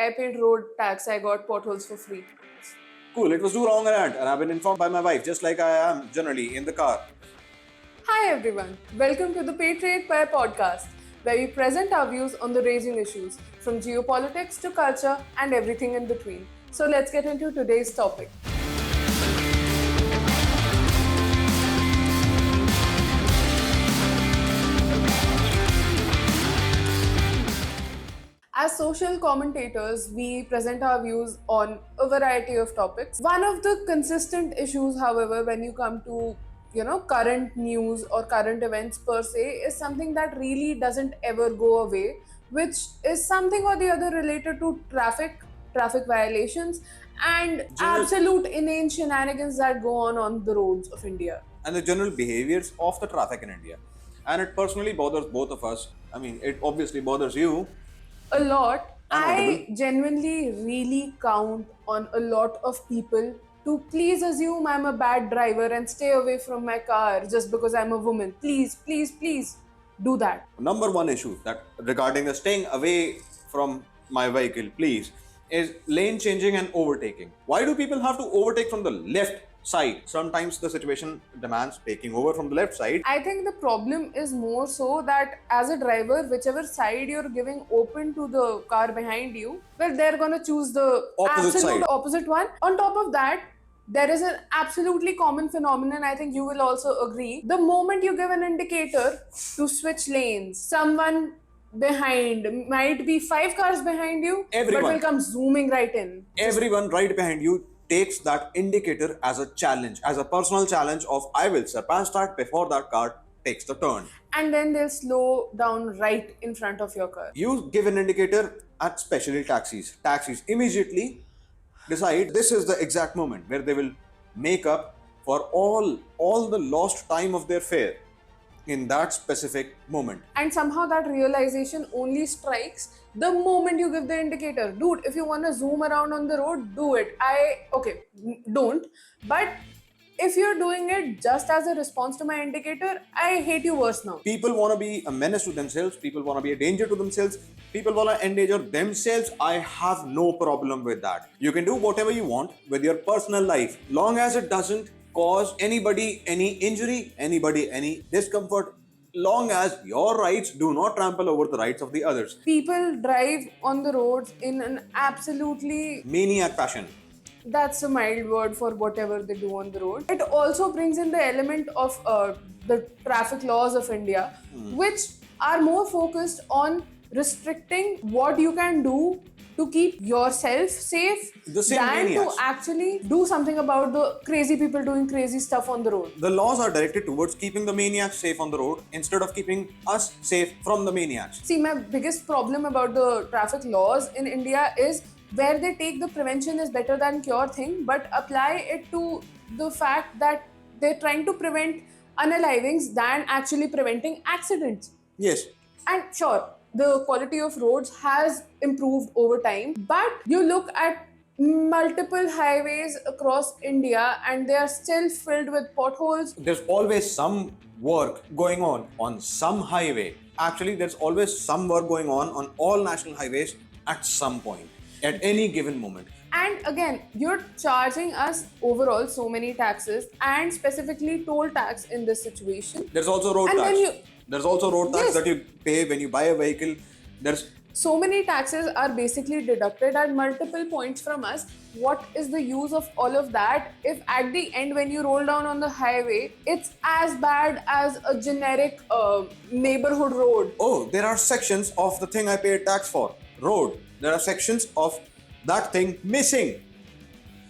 I paid road tax, I got potholes for free. Cool, it was too long and I've been informed by my wife, just like I am generally in the car. Hi everyone, welcome to the Patriot Pie podcast, where we present our views on the raging issues, from geopolitics to culture and everything in between. So let's get into today's topic. As social commentators, we present our views on a variety of topics. One of the consistent issues, however, when you come to current news or current events per se, is something that really doesn't ever go away, which is something or the other related to traffic violations, and absolute inane shenanigans that go on the roads of India. And the general behaviors of the traffic in India. And it personally bothers both of us. I mean, it obviously bothers you. A lot. I Unavoidable. genuinely really count on a lot of people to please assume I'm a bad driver and stay away from my car just because I'm a woman. Please, please, please do that. Number one issue that regarding the staying away from my vehicle, please, is lane changing and overtaking. Why do people have to overtake from the left side? Sometimes the situation demands taking over from the left side. I think the problem is more so that as a driver, whichever side you're giving open to the car behind you, well, they're gonna choose the Opposite absolute side. opposite one. On top of that, there is an absolutely common phenomenon, I think you will also agree. The moment you give an indicator to switch lanes, someone behind, might be 5 cars behind you, Everyone. but will come zooming right in. Everyone right behind you takes that indicator as a challenge, as a personal challenge of I will surpass that before that car takes the turn. And then they'll slow down right in front of your car. You give an indicator at specially taxis. Taxis immediately decide this is the exact moment where they will make up for all the lost time of their fare in that specific moment. And somehow that realization only strikes the moment you give the indicator. Dude, if you want to zoom around on the road, do it. Don't. But if you're doing it just as a response to my indicator, I hate you worse now. People want to be a menace to themselves. People want to be a danger to themselves. People want to endanger themselves. I have no problem with that. You can do whatever you want with your personal life, long as it doesn't cause anybody any injury, anybody any discomfort, long as your rights do not trample over the rights of the others. People drive on the roads in an absolutely, Maniac fashion. that's a mild word for whatever they do on the road. It also brings in the element of the traffic laws of India, which are more focused on restricting what you can do to keep yourself safe The same than maniacs. to actually do something about the crazy people doing crazy stuff on the road. The laws are directed towards keeping the maniacs safe on the road instead of keeping us safe from the maniacs. See, my biggest problem about the traffic laws in India is where they take the prevention is better than cure thing, but apply it to the fact that they're trying to prevent unalivings than actually preventing accidents. Yes. And sure, the quality of roads has improved over time, but you look at multiple highways across India and they are still filled with potholes. There's always some work going on some highway. Actually, there's always some work going on all national highways at some point, at any given moment. And again, you're charging us overall so many taxes and specifically toll tax in this situation. There's also road And tax. then There's also road tax Yes. that you pay when you buy a vehicle. There's So many taxes are basically deducted at multiple points from us. What is the use of all of that if at the end when you roll down on the highway, it's as bad as a generic neighborhood road? oh, there are sections of the thing I paid tax for, road. There are sections of that thing missing.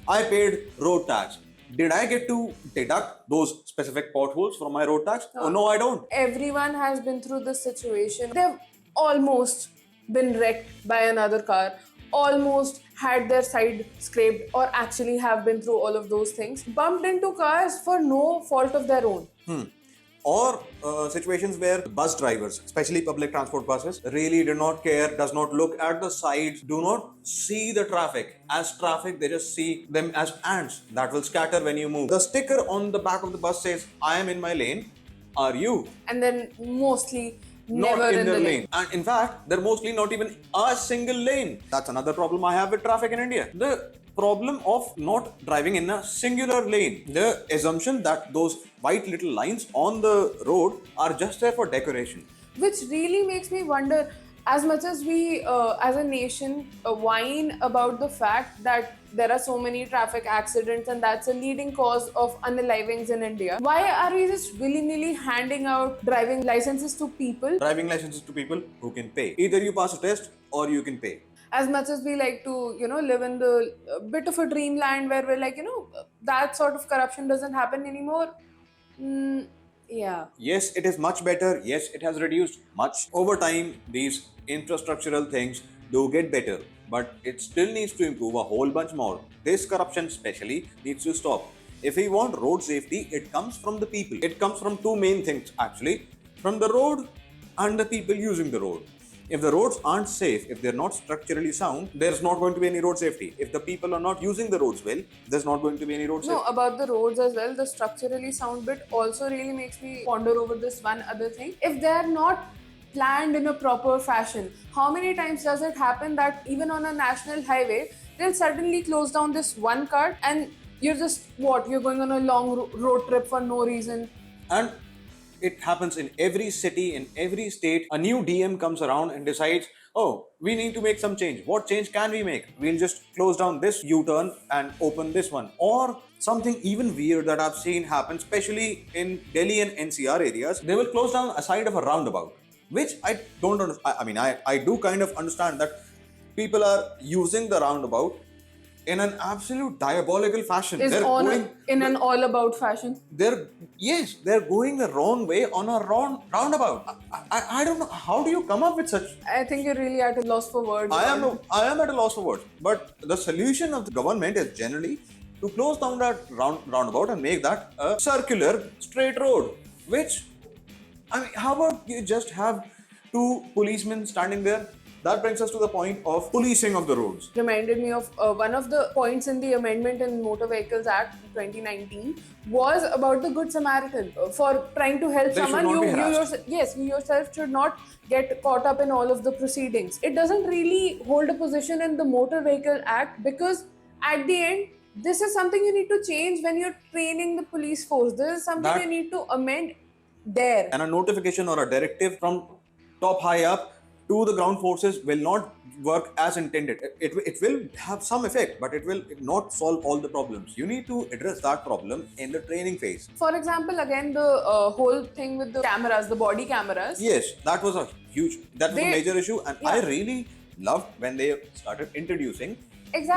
I paid road tax. Did I get to deduct those specific potholes from my road tax? Oh, no, I don't. Everyone has been through this situation. They've almost been wrecked by another car, almost had their side scraped, or actually have been through all of those things, bumped into cars for no fault of their own. Or situations where bus drivers, especially public transport buses, really do not care, does not look at the sides, do not see the traffic as traffic, they just see them as ants that will scatter when you move. The sticker on the back of the bus says, I am in my lane, are you? And then mostly Never in the lane. And in fact, they're mostly not even a single lane. That's another problem I have with traffic in India. The problem of not driving in a singular lane. The assumption that those white little lines on the road are just there for decoration. Which really makes me wonder, as much as we as a nation whine about the fact that there are so many traffic accidents and that's a leading cause of unalivings in India, why are we just willy-nilly handing out driving licenses to people? Driving licenses to people who can pay. Either you pass a test or you can pay. As much as we like to, live in the bit of a dreamland where we're like, that sort of corruption doesn't happen anymore. Yeah. Yes, it is much better. Yes, it has reduced much. Over time, these infrastructural things do get better, but it still needs to improve a whole bunch more. This corruption, especially, needs to stop. If we want road safety, it comes from the people. It comes from two main things actually, from the road and the people using the road. If the roads aren't safe, if they're not structurally sound, there's not going to be any road safety. If the people are not using the roads well, there's not going to be any road safety. No, about the roads as well, the structurally sound bit also really makes me ponder over this one other thing. If they're not planned in a proper fashion, how many times does it happen that even on a national highway, they'll suddenly close down this one car and you're just, you're going on a long road trip for no reason. And it happens in every city, in every state. A new DM comes around and decides, oh, we need to make some change. What change can we make? We'll just close down this U-turn and open this one. Or something even weird that I've seen happen, especially in Delhi and NCR areas, they will close down a side of a roundabout, which I don't understand. I mean, I do kind of understand that people are using the roundabout in an absolute diabolical fashion. In an all-about fashion. They're going the wrong way on a roundabout. I don't know, how do you come up with such? I think you're really at a loss for words. I am at a loss for words. But the solution of the government is generally to close down that roundabout and make that a circular straight road. Which, I mean, how about you just have two policemen standing there? That brings us to the point of policing of the roads. Reminded me of one of the points in the amendment in Motor Vehicles Act 2019 was about the Good Samaritan. For trying to help someone, you yourself should not get caught up in all of the proceedings. It doesn't really hold a position in the Motor Vehicle Act because at the end, this is something you need to change when you're training the police force. This is something you need to amend there. And a notification or a directive from top high up to the ground forces will not work as intended. It will have some effect, but it will not solve all the problems. You need to address that problem in the training phase. For example, again, the whole thing with the cameras, the body cameras. Yes, that was a major issue, and I really loved when they started introducing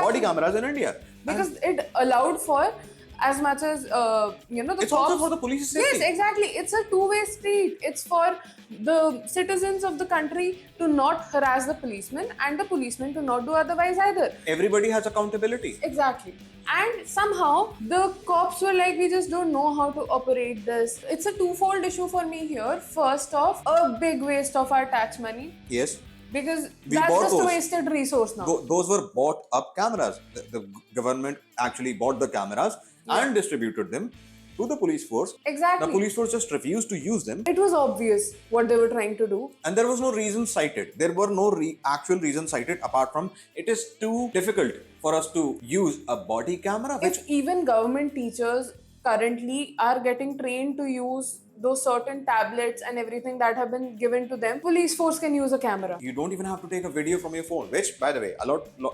body cameras in India. Because it allowed for, as much as it's also for the police safety. Yes, exactly. It's a two-way street. It's for the citizens of the country to not harass the policemen and the policemen to not do otherwise either. Everybody has accountability. Exactly. And somehow the cops were like, we just don't know how to operate this. It's a twofold issue for me here. First off, a big waste of our tax money. Yes. Because that's just a wasted resource now. Those were bought up cameras. The government actually bought the cameras and distributed them to the police force. Exactly. The police force just refused to use them. It was obvious what they were trying to do. And there was no reason cited. There were no actual reasons cited apart from it is too difficult for us to use a body camera. If even government teachers currently are getting trained to use those certain tablets and everything that have been given to them, police force can use a camera. You don't even have to take a video from your phone, which, by the way,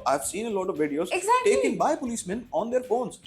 I've seen a lot of videos exactly. taken by policemen on their phones.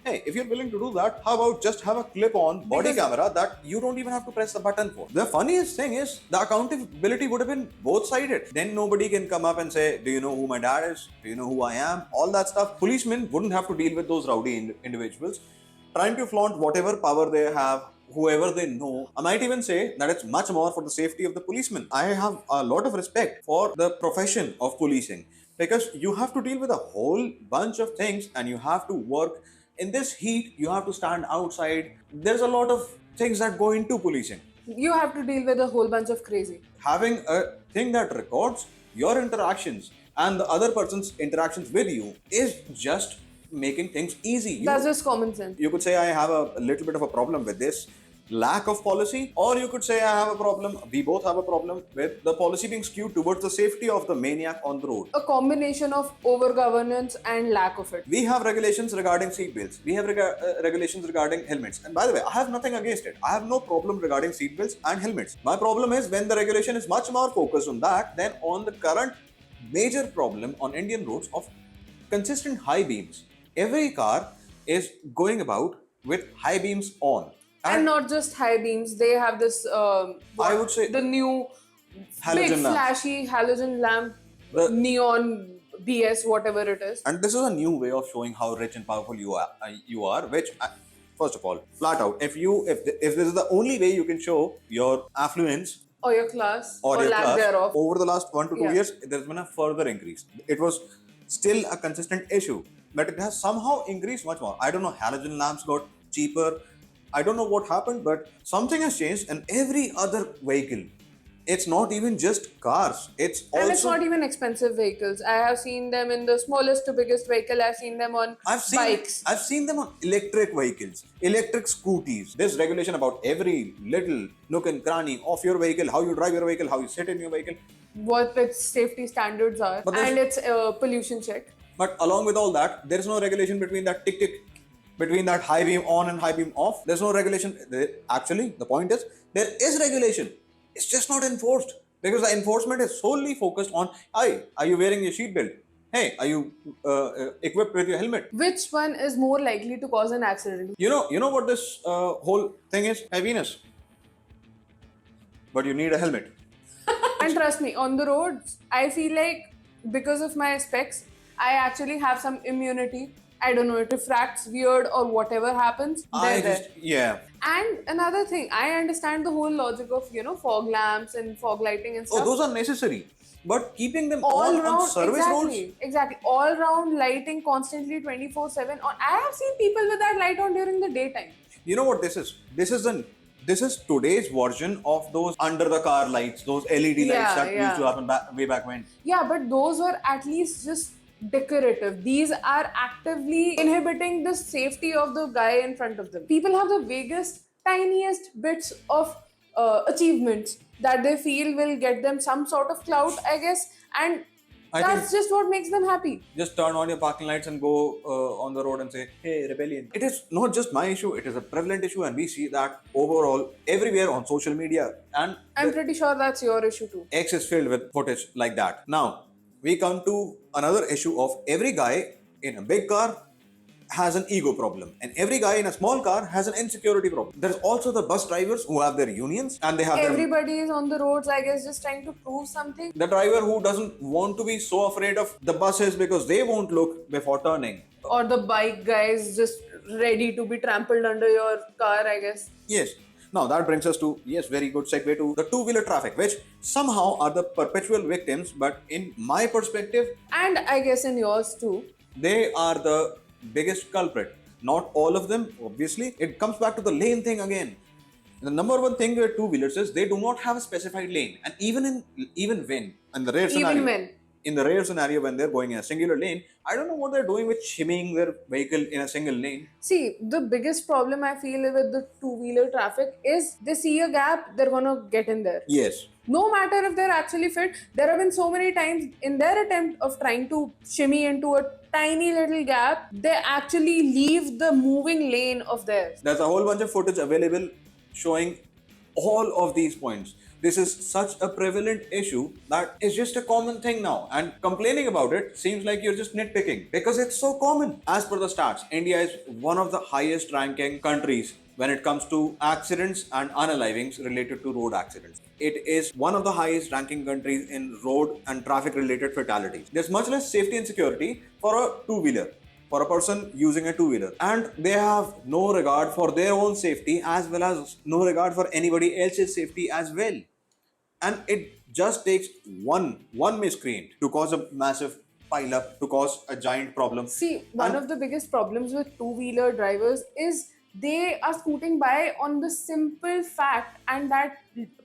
Hey, if you're willing to do that, how about just have a clip-on body camera that you don't even have to press the button for? The funniest thing is, the accountability would have been both-sided. Then nobody can come up and say, do you know who my dad is? Do you know who I am? All that stuff. Policemen wouldn't have to deal with those rowdy individuals trying to flaunt whatever power they have, whoever they know. I might even say that it's much more for the safety of the policemen. I have a lot of respect for the profession of policing because you have to deal with a whole bunch of things and you have to work in this heat. You have to stand outside. There's a lot of things that go into policing. You have to deal with a whole bunch of crazy. Having a thing that records your interactions and the other person's interactions with you is just making things easy. That's just common sense. You could say I have a little bit of a problem with this lack of policy, or you could say I have a problem, we both have a problem with the policy being skewed towards the safety of the maniac on the road. A combination of over-governance and lack of it. We have regulations regarding seat belts. We have regulations regarding helmets. And by the way, I have nothing against it. I have no problem regarding seat belts and helmets. My problem is when the regulation is much more focused on that than on the current major problem on Indian roads of consistent high beams. Every car is going about with high beams on. And not just high beams, they have this, I would say the new halogen big lamp. flashy halogen lamp, neon BS, whatever it is. And this is a new way of showing how rich and powerful you are, which first of all, flat out, if this is the only way you can show your affluence Or your class, or your lack class, thereof. over the last 1 to 2 Yeah. years, there's been a further increase. It was still a consistent issue, but it has somehow increased much more. I don't know, halogen lamps got cheaper. I don't know what happened, but something has changed in every other vehicle. It's not even just cars. It's also... And it's not even expensive vehicles. I have seen them in the smallest to biggest vehicle. I've seen them on bikes. I've seen them on electric vehicles, electric scooties. There's regulation about every little nook and cranny of your vehicle, how you drive your vehicle, how you sit in your vehicle. What its safety standards are. And its pollution check. But along with all that, there is no regulation between that tick, between that high beam on and high beam off. There's no regulation. Actually, the point is, there is regulation. It's just not enforced because the enforcement is solely focused on, hey, are you wearing your seat belt? Hey, are you equipped with your helmet? Which one is more likely to cause an accident? You know what this whole thing is? Heaviness. But you need a helmet. And trust me, on the roads, I feel like because of my specs, I actually have some immunity. I don't know, it refracts weird or whatever happens. Yeah. And another thing, I understand the whole logic of, fog lamps and fog lighting and stuff. Oh, those are necessary. But keeping them on service roads? Exactly. All round lighting constantly 24/7. I have seen people with that light on during the daytime. You know what this is? This is today's version of those under the car lights, those LED lights that used to happen way back when. Yeah, but those were at least just decorative. These are actively inhibiting the safety of the guy in front of them. People have the vaguest, tiniest bits of achievements that they feel will get them some sort of clout, I guess, and that's just what makes them happy. Just turn on your parking lights and go on the road and say, hey, rebellion. It is not just my issue, it is a prevalent issue, and we see that overall everywhere on social media. And I'm pretty sure that's your issue too. X is filled with footage like that. Now, we come to another issue of every guy in a big car has an ego problem, and every guy in a small car has an insecurity problem. There's also the bus drivers who have their unions, and they have everybody is on the roads, I guess, just trying to prove something. The driver who doesn't want to be so afraid of the buses because they won't look before turning. Or the bike guys just ready to be trampled under your car, I guess. Yes. Now that brings us to, very good segue to the two-wheeler traffic, which somehow are the perpetual victims, but in my perspective, and I guess in yours too, they are the biggest culprit. Not all of them, obviously. It comes back to the lane thing again. The number one thing with two-wheelers is they do not have a specified lane, and even when in the rare scenario, in the rare scenario when they're going in a singular lane, I don't know what they're doing with shimmying their vehicle in a single lane. See, the biggest problem I feel with the two-wheeler traffic is they see a gap, they're gonna get in there. Yes. No matter if they're actually fit, there have been so many times in their attempt of trying to shimmy into a tiny little gap, they actually leave the moving lane of theirs. There's a whole bunch of footage available showing all of these points. This is such a prevalent issue that is just a common thing now, and complaining about it seems like you're just nitpicking because it's so common. As per the stats, India is one of the highest ranking countries when it comes to accidents and unalivings related to road accidents. It is one of the highest ranking countries in road and traffic related fatalities. There's much less safety and security for a two-wheeler, for a person using a two-wheeler, and they have no regard for their own safety as well as no regard for anybody else's safety as well. And it just takes one miscreant to cause a massive pile-up, to cause a giant problem. See, one of the biggest problems with two-wheeler drivers is they are scooting by on the simple fact and that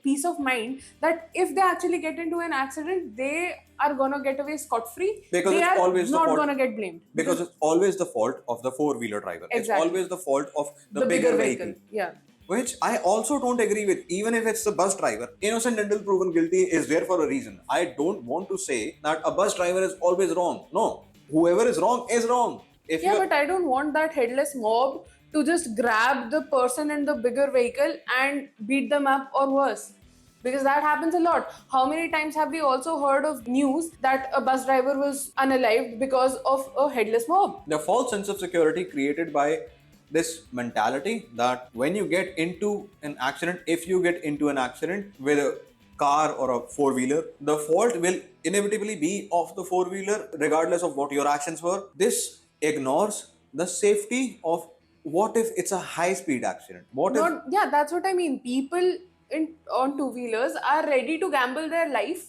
peace of mind that if they actually get into an accident, they are gonna get away scot-free. Because They it's are always the not fault. gonna get blamed. Because it's always the fault of the four-wheeler driver. It's Exactly. always the fault of the bigger bigger vehicle. vehicle. Yeah. Which I also don't agree with. Even if it's the bus driver, innocent until proven guilty is there for a reason. I don't want to say that a bus driver is always wrong. No, whoever is wrong is wrong. If Yeah, you but I don't want that headless mob to just grab the person in the bigger vehicle and beat them up or worse. Because that happens a lot. How many times have we also heard of news that a bus driver was unalived because of a headless mob? the false sense of security created by this mentality that when you get into an accident, if you get into an accident with a car or a four-wheeler, the fault will inevitably be of the four-wheeler regardless of what your actions were. This ignores the safety of what if it's a high-speed accident? What if Not, yeah, that's what I mean. People on two-wheelers are ready to gamble their life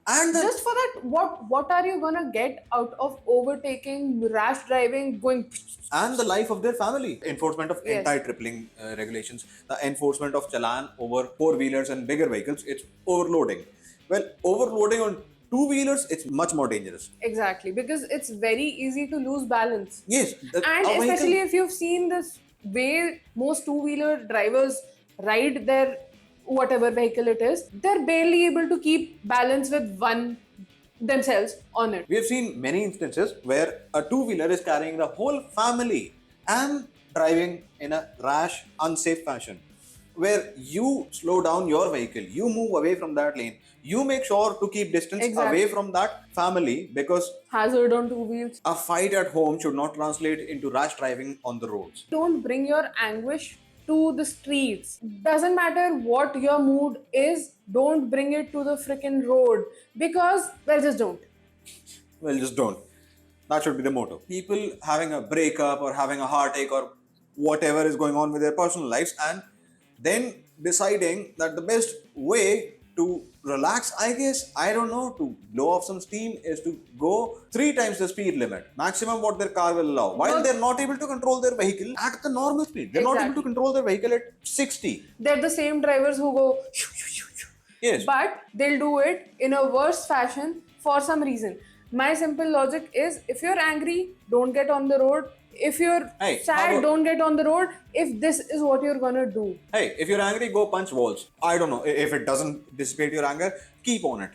and the just for that. What are you gonna get out of overtaking, rash driving, going? and the life of their family. Enforcement of Yes. anti-tripling regulations, the enforcement of challan over four-wheelers and bigger vehicles, it's overloading. Well, overloading on two-wheelers, it's much more dangerous. Exactly, because it's very easy to lose balance. Yes, And a vehicle. especially if you've seen this way most two-wheeler drivers ride their whatever vehicle it is, they're barely able to keep balance with one themselves on it. We have seen many instances where a two-wheeler is carrying the whole family and driving in a rash, unsafe fashion. Where you slow down your vehicle, you move away from that lane, you make sure to keep distance Exactly. away from that family, because Hazard on two wheels. a fight at home should not translate into rash driving on the roads. Don't bring your anguish to the streets. Doesn't matter what your mood is, don't bring it to the freaking road because, well, just don't. Well, just don't. That should be the motto. People having a breakup or having a heartache or whatever is going on with their personal lives, and then deciding that the best way to relax, I guess, I don't know, to blow off some steam is to go 3 times the speed limit, maximum what their car will allow, while But- they're not able to control their vehicle at the normal speed. They're not able to Exactly. control their vehicle at 60. They're the same drivers who go shoo, shoo, shoo, shoo. Yes. But they'll do it in a worse fashion for some reason. My simple logic is if you're angry, don't get on the road. If you're Hey, how sad, about- don't get on the road. If this is what you're gonna do. Hey, if you're angry, go punch walls. I don't know. If it doesn't dissipate your anger, keep on it.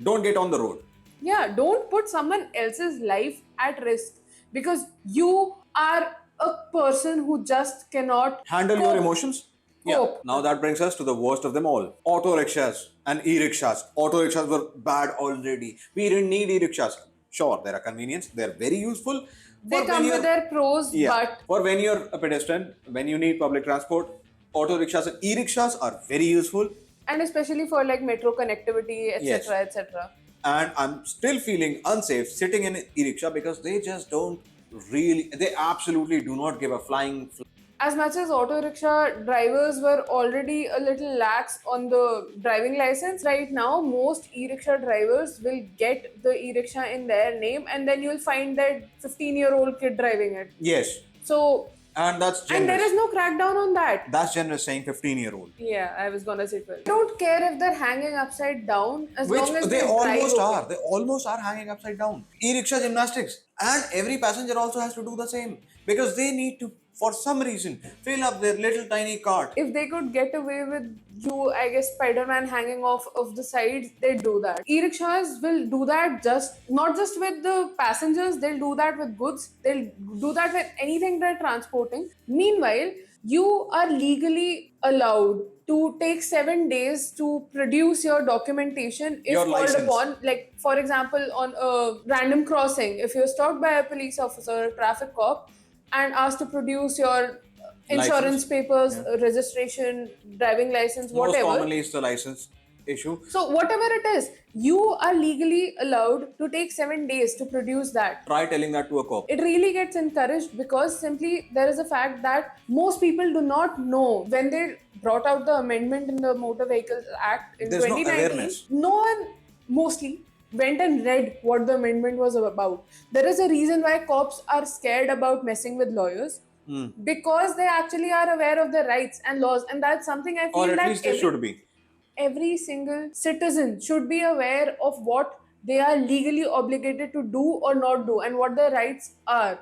Don't get on the road. Yeah, don't put someone else's life at risk because you are a person who just cannot Handle cope. your emotions. Yeah. Cope. Now that brings us to the worst of them all. Auto-rickshaws and e-rickshaws. Auto-rickshaws were bad already. We didn't need e-rickshaws. Sure, they're a convenience. They're very useful. They for come when with you're- their pros, Yeah. but For when you're a pedestrian, when you need public transport, auto-rickshaws and e-rickshaws are very useful. and especially for like metro connectivity, etc., Yes. etc. And I'm still feeling unsafe sitting in an e-rickshaw because they just don't really, they absolutely do not give a flying As much as auto rickshaw drivers were already a little lax on the driving license, right now most e-rickshaw drivers will get the e-rickshaw in their name, and then you'll find that 15-year-old kid driving it. Yes. So, And that's and generous. there is no crackdown on that. That's generous saying 15-year-old. Yeah, I was gonna say 12. I don't care if they're hanging upside down as Which long as they drive almost okay. are. They almost are hanging upside down. E-rickshaw gymnastics. And every passenger also has to do the same. Because they need to, for some reason, fill up their little tiny cart. If they could get away with you, I guess Spider-Man hanging off of the sides, they'd do that. E-rickshaws will do that not just with the passengers, they'll do that with goods, they'll do that with anything they're transporting. Meanwhile, you are legally allowed to take 7 days to produce your documentation if Your called license. upon. Like, for example, on a random crossing, if you're stopped by a police officer, a traffic cop, and asked to produce your insurance License. papers, registration, driving license, Most whatever. commonly it's the license issue. So whatever it is, you are legally allowed to take 7 days to produce that. Try telling that to a cop. It really gets encouraged because simply there is a fact that most people do not know when they brought out the amendment in the Motor Vehicles Act in There's no 2019. awareness. No one mostly went and read what the amendment was about. There is a reason why cops are scared about messing with lawyers. because they actually are aware of their rights and laws, and that's something I Or feel at that least they should be. every single citizen should be aware of what they are legally obligated to do or not do and what their rights are.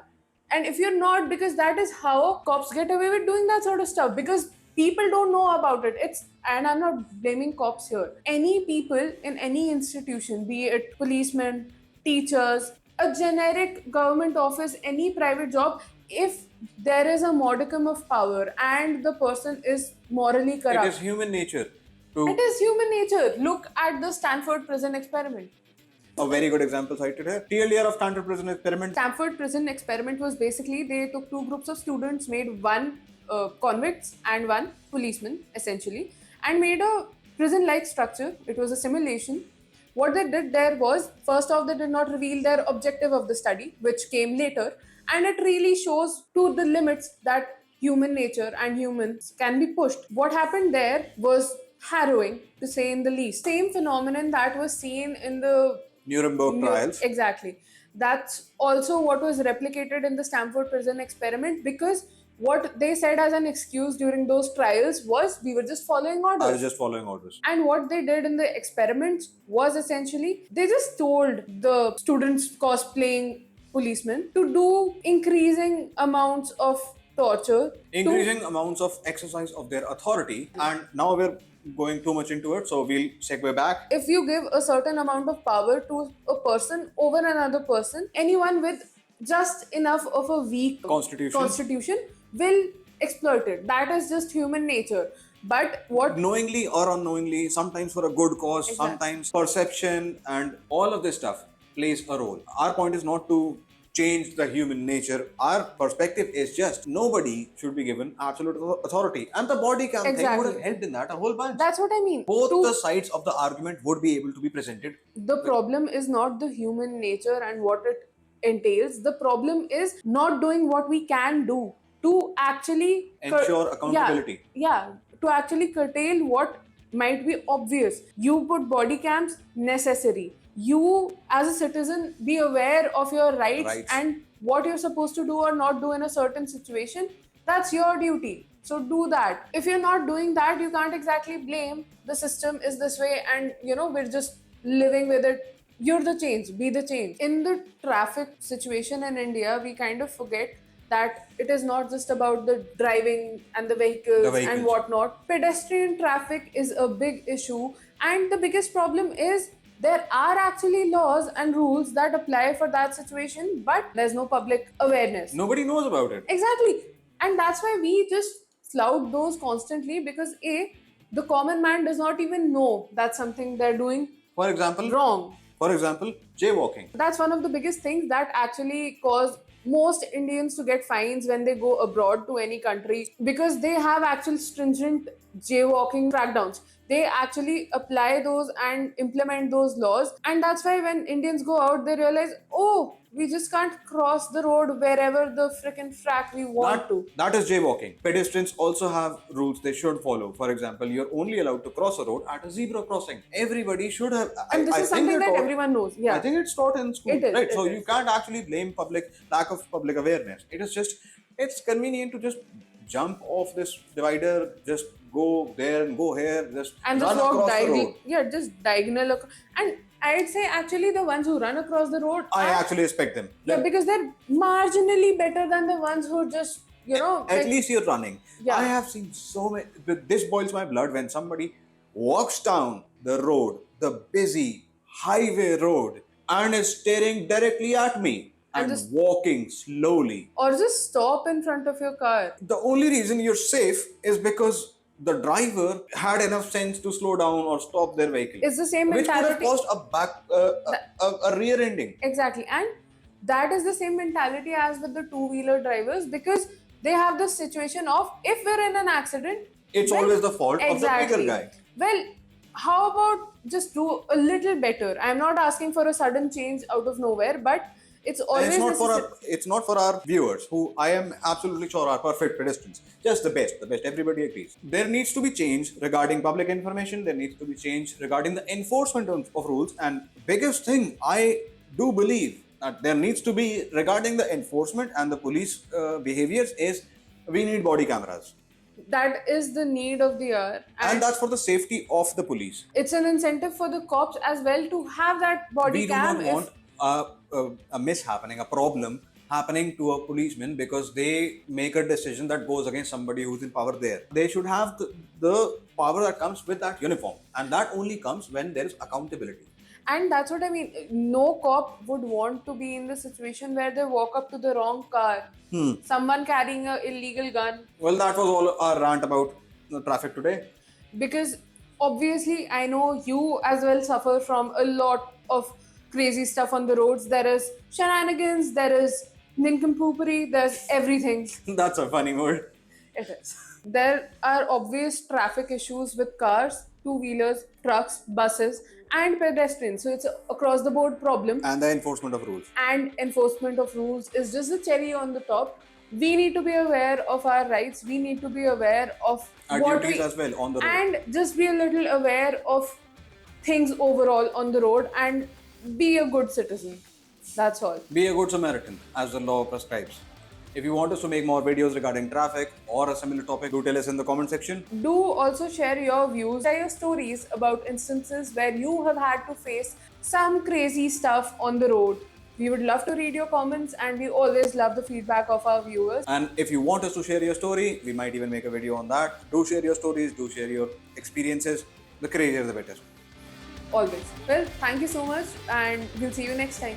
And if you're not, because that is how cops get away with doing that sort of stuff, because people don't know about it. It's, and I'm not blaming cops here, any people in any institution, be it policemen, teachers, a generic government office, any private job, if there is a modicum of power and the person is morally It corrupt, is human nature it to. is human nature. Look at the Stanford prison experiment. A very good example cited here. TLDR of Stanford Prison Experiment. Stanford prison experiment was basically they took two groups of students, made one convicts and one policeman essentially, and made a prison-like structure. It was a simulation. What they did there was, first off, they did not reveal their objective of the study, which came later, and it really shows to the limits that human nature and humans can be pushed. What happened there was harrowing, to say in the least. Same phenomenon that was seen in the Nuremberg trials. Exactly. That's also what was replicated in the Stanford prison experiment, because what they said as an excuse during those trials was we were just following orders. I was just following orders. And what they did in the experiments was essentially they just told the students cosplaying policemen to do increasing amounts of torture, Increasing amounts of exercise of their authority. And now we're going too much into it, so we'll segue back. If you give a certain amount of power to a person over another person, anyone with just enough of a weak constitution will exploit it. That is just human nature. But what, knowingly or unknowingly, sometimes for a good cause, Exactly. sometimes perception, and all of this stuff plays a role. Our point is not to change the human nature. Our perspective is just nobody should be given absolute authority, and the body cam thing would Exactly. have helped in that a whole bunch. that's what I mean. Both To- the sides of the argument would be able to be presented. the problem is not the human nature and what it entails. The problem is not doing what we can do to actually Ensure accountability. Yeah, to actually curtail what might be obvious. You put body cams, necessary. You, as a citizen, be aware of your rights. And what you're supposed to do or not do in a certain situation. That's your duty. So do that. If you're not doing that, you can't exactly blame the system is this way and we're just living with it. You're the change, be the change. In the traffic situation in India, we kind of forget that it is not just about the driving and the vehicles and whatnot. Pedestrian traffic is a big issue, and the biggest problem is there are actually laws and rules that apply for that situation, but there's no public awareness. Nobody knows about it. Exactly. And that's why we just flout those constantly, because the common man does not even know that's something they're doing For example, wrong. For example, jaywalking. That's one of the biggest things that actually cause most Indians to get fines when they go abroad to any country, because they have actual stringent jaywalking crackdowns. They actually apply those and implement those laws, and that's why when Indians go out, they realize, oh, we just can't cross the road wherever the frickin' frack we want to. That is jaywalking. Pedestrians also have rules they should follow. For example, you're only allowed to cross a road at a zebra crossing. Everybody should have. And this is something that everyone knows. Yeah, I think it's taught in school, It is, right? it So is. you can't actually blame lack of public awareness. It is just, it's convenient to just jump off this divider, just go there and go here, just and run just walk across the diagonal. road. Yeah, just diagonal. And I'd say actually the ones who run across the road I are, actually respect them. yeah, because they're marginally better than the ones who just At least you're running. Yeah. I have seen so many. This boils my blood when somebody walks down the road, the busy highway road, and is staring directly at me and just walking slowly. or just stop in front of your car. The only reason you're safe is because the driver had enough sense to slow down or stop their vehicle. It's the same which could have mentality. caused a rear ending. Exactly. And that is the same mentality as with the two-wheeler drivers, because they have this situation of, if we're in an accident, It's well, always the fault exactly. of the bigger guy. Well, how about just do a little better? I'm not asking for a sudden change out of nowhere, but it's And always it's not for our viewers, who I am absolutely sure are perfect pedestrians. Just the best, everybody agrees. There needs to be change regarding public information, there needs to be change regarding the enforcement of rules, and biggest thing, I do believe there needs to be regarding the enforcement and the police behaviors is we need body cameras. That is the need of the hour. And that's for the safety of the police. It's an incentive for the cops as well to have that body We do cam. not want a mishappening, a problem happening to a policeman because they make a decision that goes against somebody who's in power there. They should have the power that comes with that uniform, and that only comes when there is accountability. And that's what I mean. No cop would want to be in the situation where they walk up to the wrong car. Someone carrying an illegal gun. Well, that was all our rant about the traffic today. Because obviously, I know you as well suffer from a lot of crazy stuff on the roads. There is shenanigans, there is nincompoopery, there's everything. That's a funny word. It is. There are obvious traffic issues with cars, two-wheelers, trucks, buses, and pedestrians. So it's an across the board problem. And the enforcement of rules. And enforcement of rules is just the cherry on the top. We need to be aware of our rights. We need to be aware of Our what duties we, as well on the road. and just be a little aware of things overall on the road and be a good citizen. That's all. Be a good Samaritan, as the law prescribes. If you want us to make more videos regarding traffic or a similar topic, do tell us in the comment section. Do also share your views, share your stories about instances where you have had to face some crazy stuff on the road. We would love to read your comments, and we always love the feedback of our viewers. And if you want us to share your story, we might even make a video on that. Do share your stories, do share your experiences. The crazier the better. Always. Well, thank you so much, and we'll see you next time.